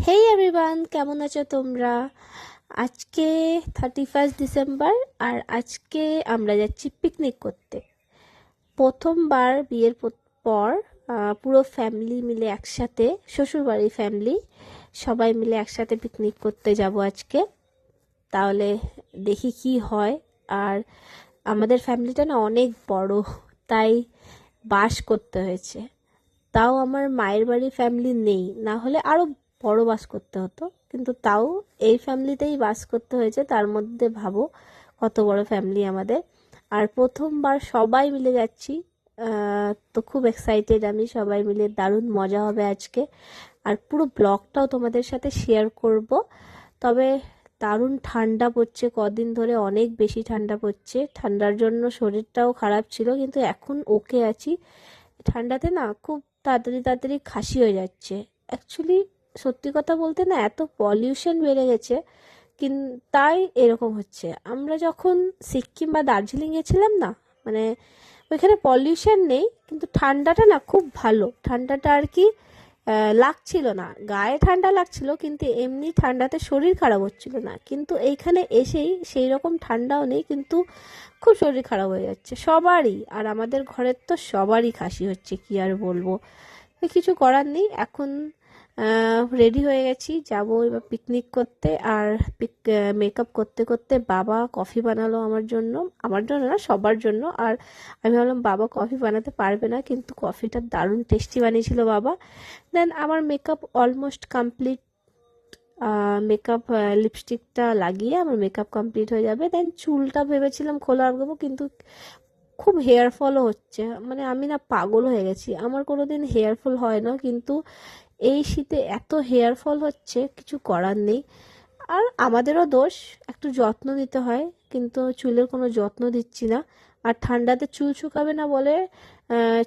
হেই everyone, কেমন আছো তোমরা? আজকে 31 ডিসেম্বর, আর আজকে আমরা যাচ্ছি পিকনিক করতে। প্রথমবার বিয়ের পর পুরো ফ্যামিলি মিলে একসাথে, শ্বশুরবাড়ির ফ্যামিলি সবাই মিলে একসাথে পিকনিক করতে যাব আজকে। তাহলে দেখি কি হয়। আর আমাদের ফ্যামিলিটা না অনেক বড়, তাই বাস করতে হয়েছে। তাও আমার মায়ের বাড়ির ফ্যামিলি নেই, না হলে আরো বড় বাস করতে হতো, কিন্তু তাও এই ফ্যামিলিতেই বাস করতে হয়েছে। তার মধ্যে ভাবো কত বড় ফ্যামিলি আমাদের। আর প্রথমবার সবাই মিলে যাচ্ছি, তো খুব এক্সাইটেড আমি। সবাই মিলে দারুণ মজা হবে আজকে। আর পুরো ব্লগটাও তোমাদের সাথে শেয়ার করব। তবে দারুণ ঠান্ডা পড়ছে কদিন ধরে, অনেক বেশি ঠান্ডা পড়ছে। ঠান্ডার জন্য শরীরটাও খারাপ ছিল, কিন্তু এখন ওকে আছি। ঠান্ডাতে না খুব তাড়াতাড়ি তাড়াতাড়ি কাশি হয়ে যাচ্ছে। অ্যাকচুয়ালি সত্যি কথা বলতে না, এত পলিউশন বেড়ে গেছে, তাই এরকম হচ্ছে। আমরা যখন সিকিম বা দার্জিলিং গেছিলাম না, মানে ওইখানে পলিউশন নেই, কিন্তু ঠান্ডাটা না খুব ভালো। ঠান্ডাটা আর কি লাগছিল না, গায়ে ঠান্ডা লাগছিল, কিন্তু এমনি ঠান্ডাতে শরীর খারাপ হচ্ছিল না। কিন্তু এইখানে এসেই সেই রকম ঠান্ডাও নেই, কিন্তু খুব শরীর খারাপ হয়ে যাচ্ছে সবারই। আর আমাদের ঘরের তো সবারই কাশি হচ্ছে, কি আর বলবো। কিছু করার নেই। এখন রেডি হয়ে গেছি, যাব এবার পিকনিক করতে। আর মেকআপ করতে করতে বাবা কফি বানালো আমার জন্য না, সবার জন্য। আর আমি ভাবলাম বাবা কফি বানাতে পারবে না, কিন্তু কফিটা দারুণ টেস্টি বানিয়েছিল বাবা। দেন আমার মেকআপ অলমোস্ট কমপ্লিট। মেকআপ লিপস্টিকটা লাগিয়ে আমার মেকআপ কমপ্লিট হয়ে যাবে। দেন চুলটা ভেবেছিলাম খোলা রাখবো, কিন্তু খুব হেয়ার ফলও হচ্ছে। মানে আমি না পাগল হয়ে গেছি, আমার কোনোদিন হেয়ার ফল হয় না, কিন্তু এই শীতে এত হেয়ার ফল হচ্ছে, কিছু করার নেই। আর আমাদেরও দোষ, একটু যত্ন নিতে হয়, কিন্তু চুলের কোনো যত্ন দিচ্ছি না। আর ঠান্ডাতে চুল শুকাবে না বলে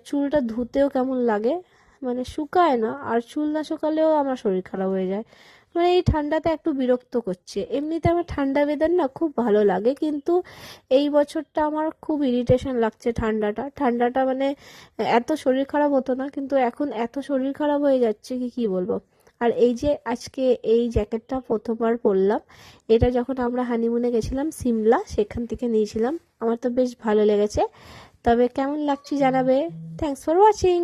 চুলটা ধুতেও কেমন লাগে, মানে শুকায় না। আর চুল না শুকালেও আমার শরীর খারাপ হয়ে যায়। মানে এই ঠান্ডাতে একটু বিরক্ত করছে। এমনিতে আমার ঠান্ডা ওয়েদার না খুব ভালো লাগে, কিন্তু এই বছরটা আমার খুব ইরিটেশন লাগছে। ঠান্ডাটা মানে এত শরীর খারাপ হতো না, কিন্তু এখন এত শরীর খারাপ হয়ে যাচ্ছে কি বলবো। আর এই যে আজকে এই জ্যাকেটটা প্রথমবার পরলাম, এটা যখন আমরা হানিমুনে গেছিলাম সিমলা, সেখান থেকে নিয়েছিলাম। আমার তো বেশ ভালো লেগেছে। তবে কেমন লাগছে জানাবে। Thanks for watching.